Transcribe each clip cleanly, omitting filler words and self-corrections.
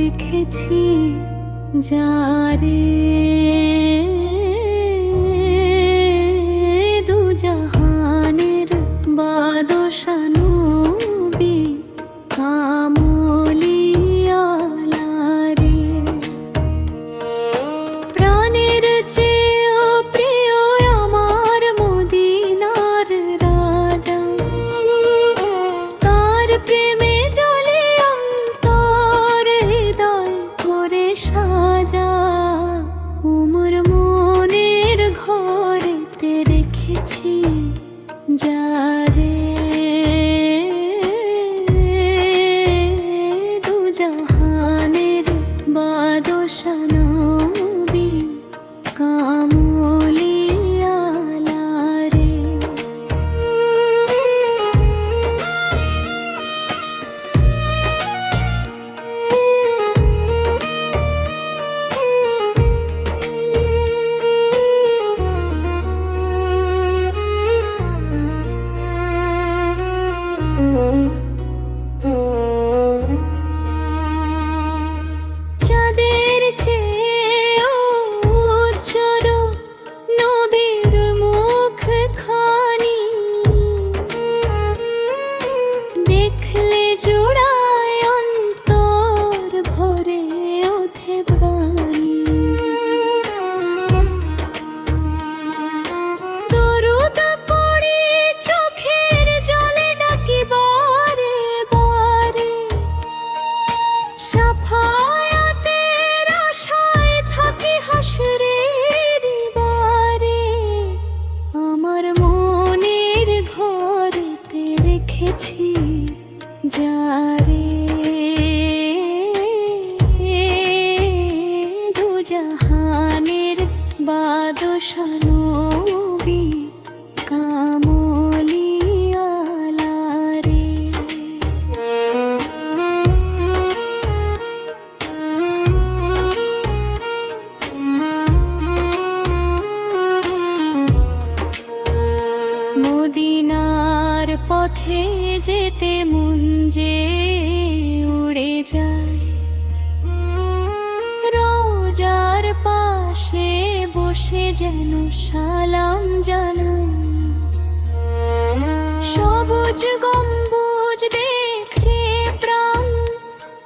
রেখেছি যারে, দু জাহানের বাদশা নবী কামলিওয়ালা রে। প্রাণের চেয়েও প্রিয় আমার মদিনার রাজা, তার প্রেমে জ্বলে অন্তর হৃদয় করে সাজা। উমর মনের ঘরেতে রেখেছি যারে, দু জাহানের বাদশা নবী কামলিওয়ালা রে। চাঁদের চেয়েও উজ্জ্বল নবীর মুখখানি, দেখলে জোড়ায় অন্তর ভরে ওঠে বাণী। দরুদ পড়ে চোখের জলে ডাকি বারে বারে, শাফায়াতের আশায় থাকি হাসরের বারে। আমার মনের ঘরেতে রেখেছি যারে, দু জাহানের বাদশা নবী কামলিওয়ালা রে। মদিনার পথে যেতে মন যে উড়ে যায়, রোজার পাশে বসে যেন সালাম জানাই। সবুজ গম্বুজ দেখে প্রাণ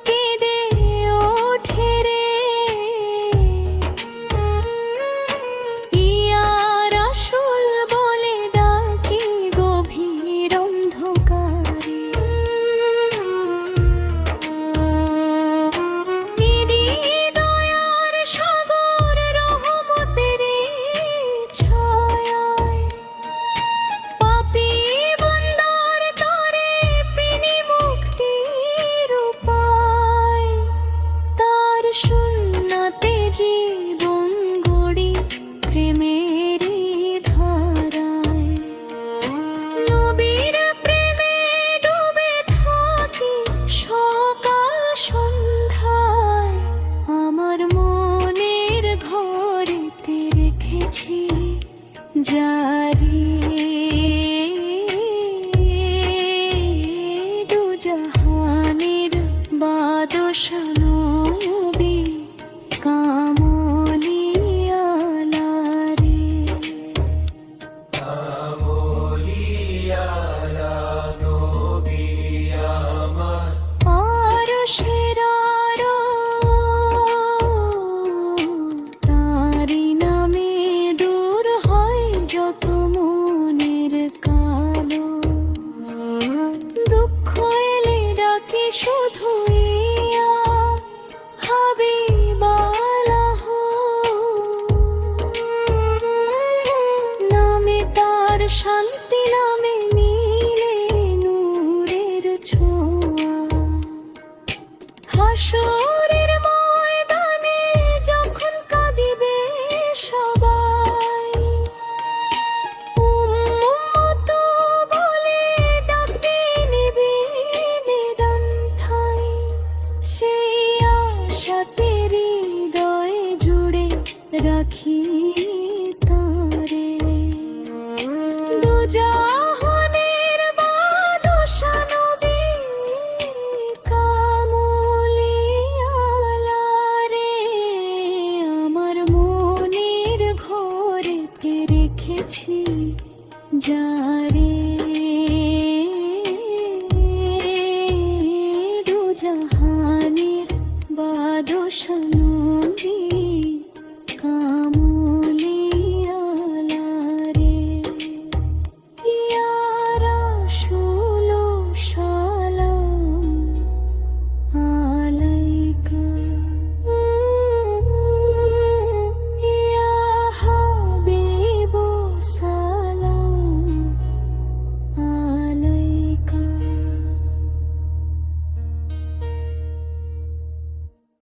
কেঁদে ওঠে রে, ইয়া রাসূল বলে ডাকি গভীর অন্ধকারে। নিধি দয়ার সাগর রহমতের ছায়ায়, পাপী বান্দার তরে পেনি মুক্তির উপায়। তার সুন্নাতে জীবন গড়ি প্রেমেরই ধারায়, নবীর প্রেমে ডুবে থাকি সকাল সন্ধ্যায়। আমার মনের ঘরেতে রেখেছি যারে, দু জাহানের বাদশা নবী কামলিওয়ালা রে। কামলিওয়ালা নবী আমার আরশের তারি নামে দূর হয় যত মনের কালো। দুঃখ এলে ডাকে শুধু ইয়া হাবিবাল্লাহ, নামে তার শান্তি, নামে মিলে নূরের ছোঁয়া। হাসরের ময়দানে যখন কাঁদিবে সবাই, উম্মত বলে ডাকবে নিবে নিদান্থায়। সেই আশাতে হৃদয় জুড়ে রাখি তারে, দু জাহানের বাদশা নবী কামলিওয়ালা। কাছে যারে